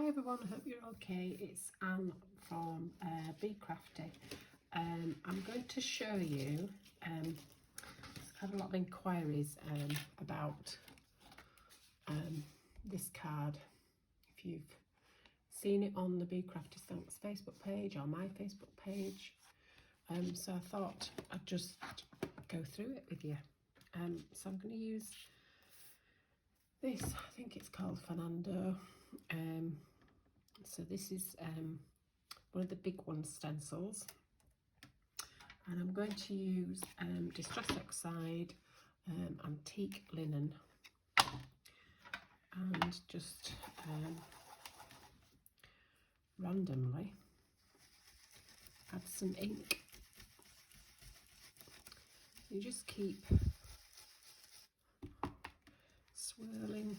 everyone, I hope you're okay. It's Anne from Bee Crafty. I'm going to show you, I've had a lot of inquiries about this card. If you've seen it on the Bee Crafty Thanks Facebook page or my Facebook page, so I thought I'd just go through it with you. So I'm going to use this, I think it's called Fernando. So this is one of the big one stencils, and I'm going to use Distress Oxide, antique linen, and just randomly add some ink. You just keep swirling,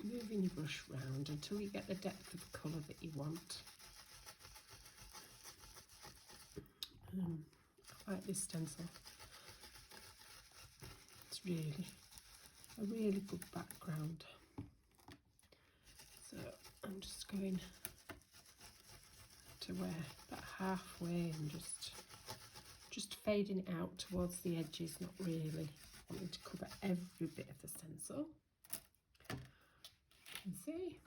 moving your brush round until you get the depth of colour that you want. I like this stencil. It's really a really good background. So I'm just going to where about halfway and just fading it out towards the edges, not really wanting to cover every bit of the stencil. You can see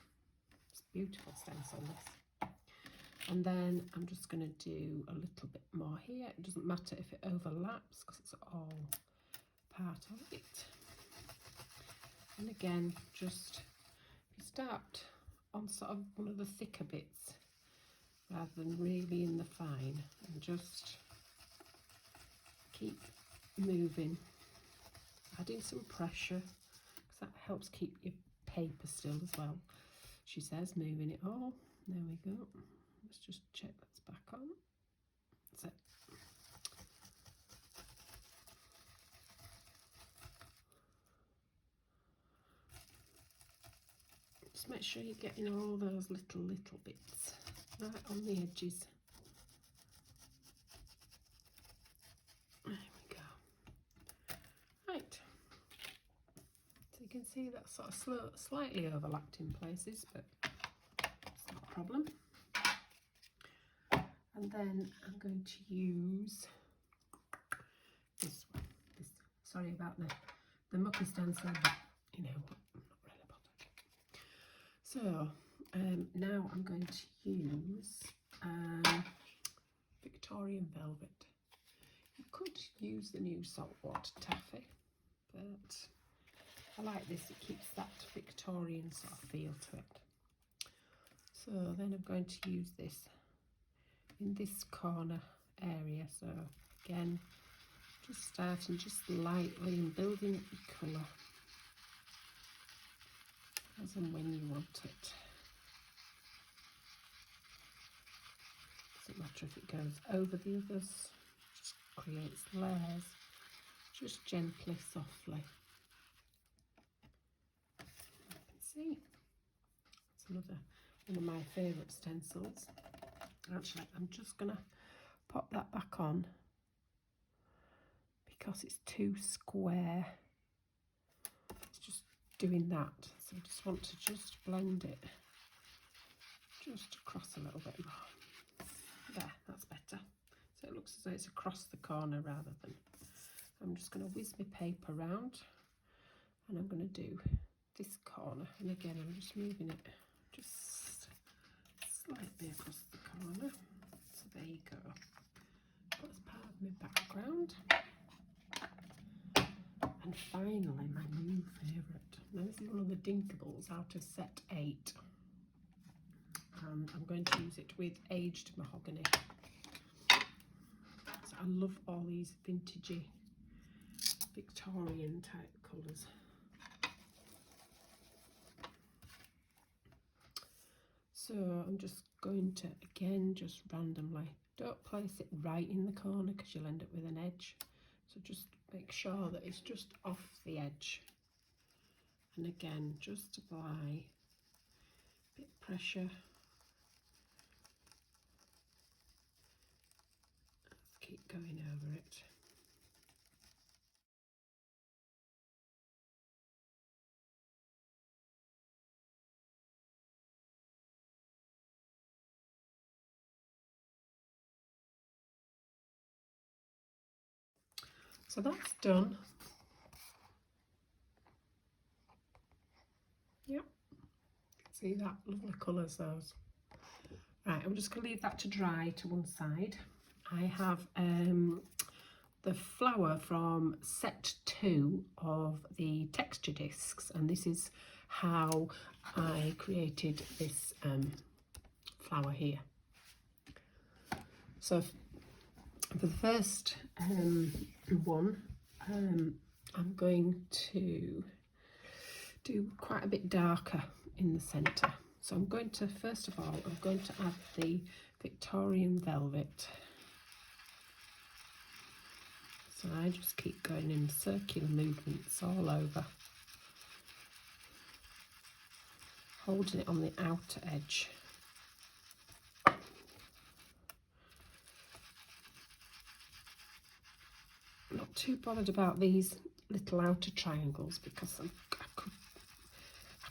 it's a beautiful stencil, this. And then I'm just going to do a little bit more here. It doesn't matter if it overlaps because it's all part of it. And again, just you start on sort of one of the thicker bits rather than really in the fine, and just keep moving, adding some pressure because that helps keep your paper still as well. She says moving it all. There we go. Let's just check that's back on. That's it. Just make sure you're getting all those little bits right on the edges. There we go. Right. So you can see that sort of slightly overlapped in places, but it's not a problem. And then I'm going to use this one. Sorry about the mucky stencil, but you know, I'm not really bothered. So now I'm going to use Victorian Velvet. You could use the new saltwater taffy, but I like this. It keeps that Victorian sort of feel to it. So then I'm going to use this in this corner area. So again, just starting just lightly and building up your colour as and when you want it. Doesn't matter if it goes over the others, just creates layers, just gently, softly. You can see it's another one of my favourite stencils. Actually, I'm just gonna pop that back on because it's too square. It's just doing that, so I just want to just blend it just across a little bit more. There, that's better. So it looks as though it's across the corner rather than. I'm just going to whiz my paper around, and I'm going to do this corner, and again I'm just moving it just slightly across the corner. So there you go. That's part of my background. And finally, my new favourite. Now this is one of the D'Inkables out of set 8. And I'm going to use it with aged mahogany. So I love all these vintagey Victorian type colours. So I'm just going to, again, just randomly, don't place it right in the corner because you'll end up with an edge. So just make sure that it's just off the edge. And again, just apply a bit of pressure. Keep going over it. So that's done. Yep, see that? Lovely colours those. Right, I'm just going to leave that to dry to one side. I have the flower from set 2 of the texture discs, and this is how I created this flower here. So for the first one, I'm going to do quite a bit darker in the centre. So I'm going to, first of all, I'm going to add the Victorian velvet. So I just keep going in circular movements all over, holding it on the outer edge. Not too bothered about these little outer triangles because I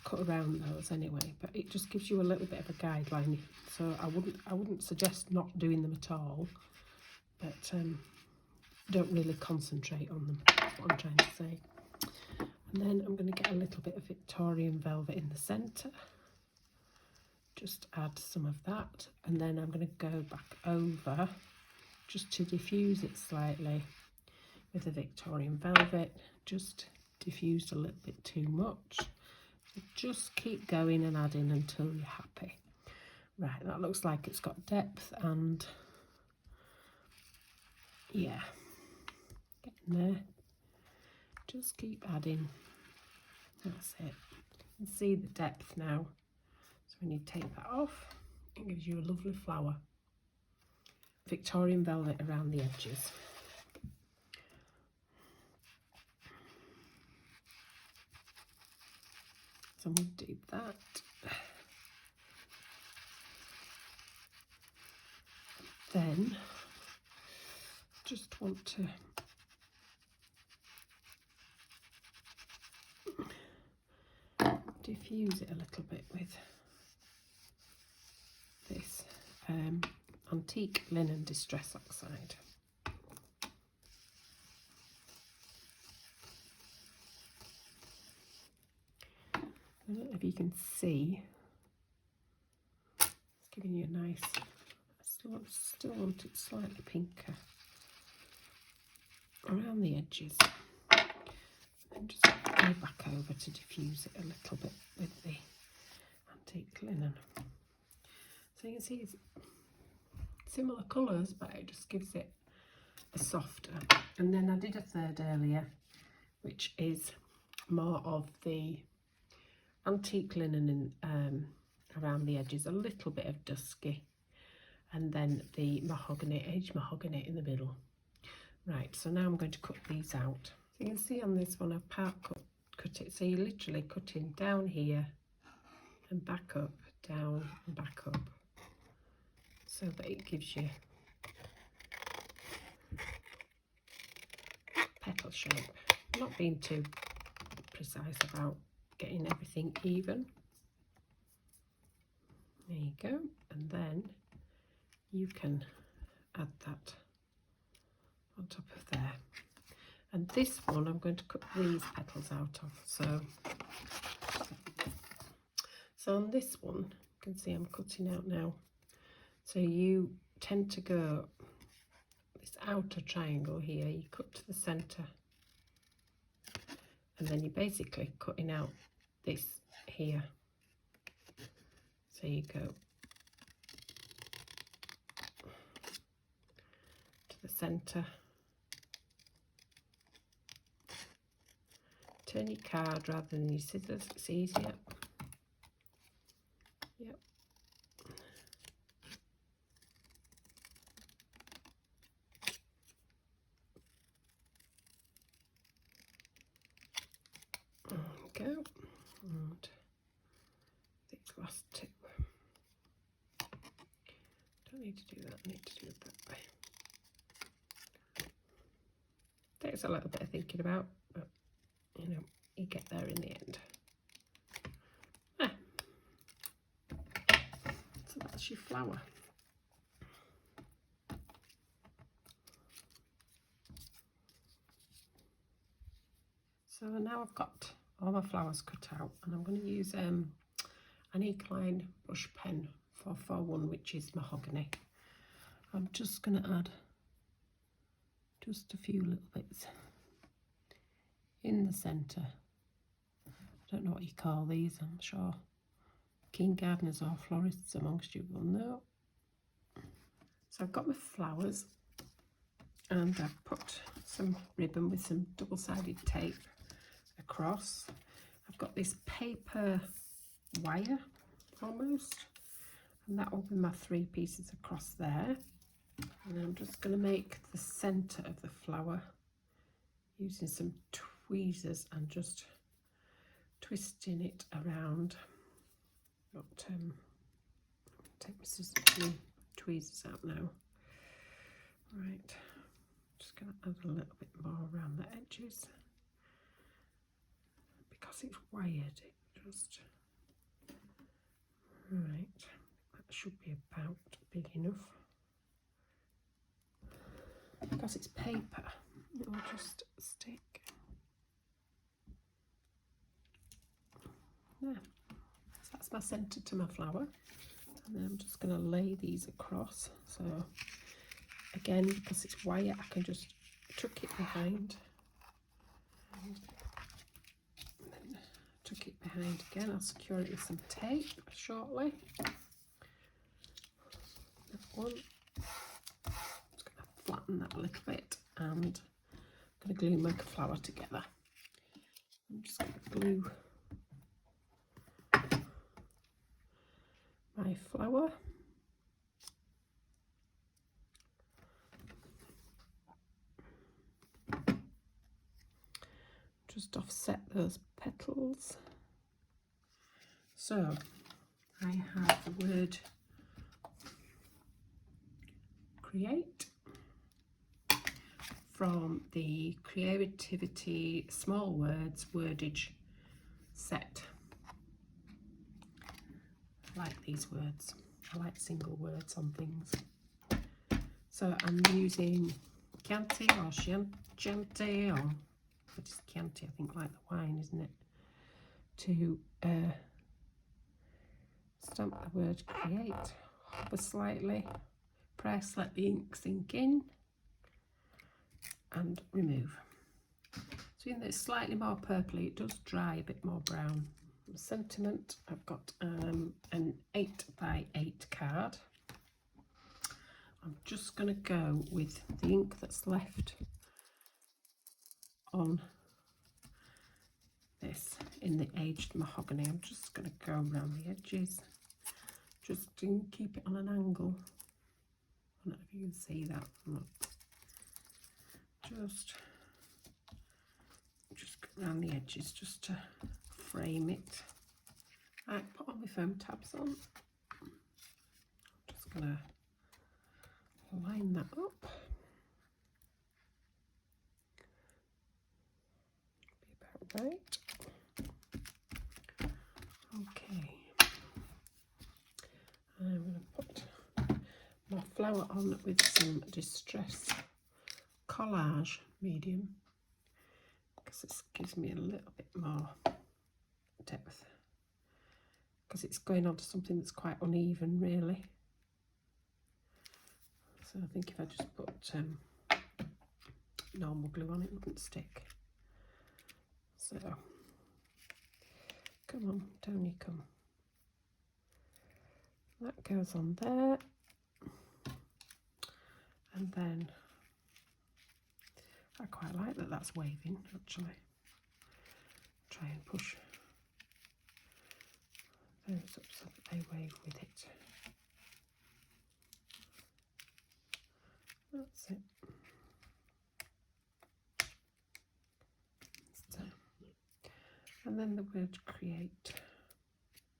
cut around those anyway, but it just gives you a little bit of a guideline. So I wouldn't suggest not doing them at all, but don't really concentrate on them. That's what I'm trying to say. And then I'm going to get a little bit of Victorian velvet in the centre. Just add some of that, and then I'm going to go back over just to diffuse it slightly with the Victorian velvet. Just diffused a little bit too much. So just keep going and adding until you're happy. Right, that looks like it's got depth, and yeah, getting there. Just keep adding. That's it. You can see the depth now. So when you take that off, it gives you a lovely flower. Victorian velvet around the edges. So I'm going to do that. Then just want to diffuse it a little bit with this antique linen distress oxide. I don't know if you can see, it's giving you a nice, I still want it slightly pinker around the edges. And just go back over to diffuse it a little bit with the antique linen. So you can see it's similar colours, but it just gives it a softer. And then I did a third earlier, which is more of the antique linen in, around the edges, a little bit of dusky, and then the mahogany, aged mahogany in the middle. Right, so now I'm going to cut these out. So you can see on this one I've part cut it, so you're literally cutting down here and back up, down and back up, so that it gives you petal shape. I'm not being too precise about getting everything even. There you go, and then you can add that on top of there. And this one I'm going to cut these petals out of. So on this one, you can see I'm cutting out now. So you tend to go this outer triangle here, you cut to the centre, and then you're basically cutting out this here. So you go to the centre, turn your card rather than your scissors, it's easier. Yep. There we go. And these last two. Don't need to do that, I need to do it that way. Takes a little bit of thinking about, but you know, you get there in the end. So that's your flower. So now I've got all my flowers cut out, and I'm going to use an Ink brush pen 441, which is mahogany. I'm just going to add just a few little bits in the centre. I don't know what you call these, I'm sure keen gardeners or florists amongst you will know. So I've got my flowers, and I've put some ribbon with some double-sided tape across. I've got this paper wire almost, and that will be my 3 pieces across there. And I'm just going to make the centre of the flower using some tweezers and just twisting it around. Take my tweezers out now. Right, just going to add a little bit more around the edges. Because it's wired, it just... Right, that should be about big enough. Because it's paper, it will just stick. There, so that's my centre to my flower. And then I'm just going to lay these across. So again, because it's wire, I can just tuck it behind. And then tuck it behind again. I'll secure it with some tape shortly. That one. Just going to flatten that a little bit, and I'm going to glue my flower together. I'm just going to glue my flower. Just offset those petals. So I have the word create from the Creativity Small Words wordage set. I like these words. I like single words on things. So I'm using Chianti or Chianti, or what is Chianti? I think like the wine, isn't it? To stamp the word create. Hover slightly, press, let the ink sink in, and remove. So even though it's slightly more purpley, it does dry a bit more brown. Sentiment, I've got an 8x8 card. I'm just going to go with the ink that's left on this in the aged mahogany. I'm just going to go around the edges, just to keep it on an angle. I don't know if you can see that. Just go around the edges just to frame it. Right, put all my foam tabs on. I'm just going to line that up. Be about right. Okay. I'm going to put my flower on with some Distress Collage medium, because this gives me a little bit more depth, because it's going on to something that's quite uneven really. So I think if I just put normal glue on, it wouldn't stick. So come on, down you come. That goes on there, and then I quite like that that's waving actually. Try and push those up so that they wave with it. That's it. So, and then the word create.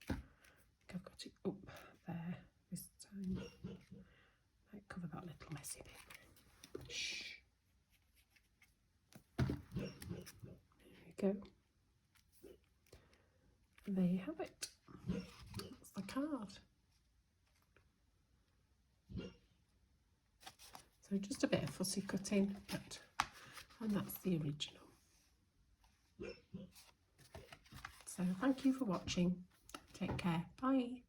I think I've got it up there this time. Might cover that little messy bit. Shh. There you go. And there you have it. That's the card. So just a bit of fussy cutting, and that's the original. So thank you for watching. Take care. Bye.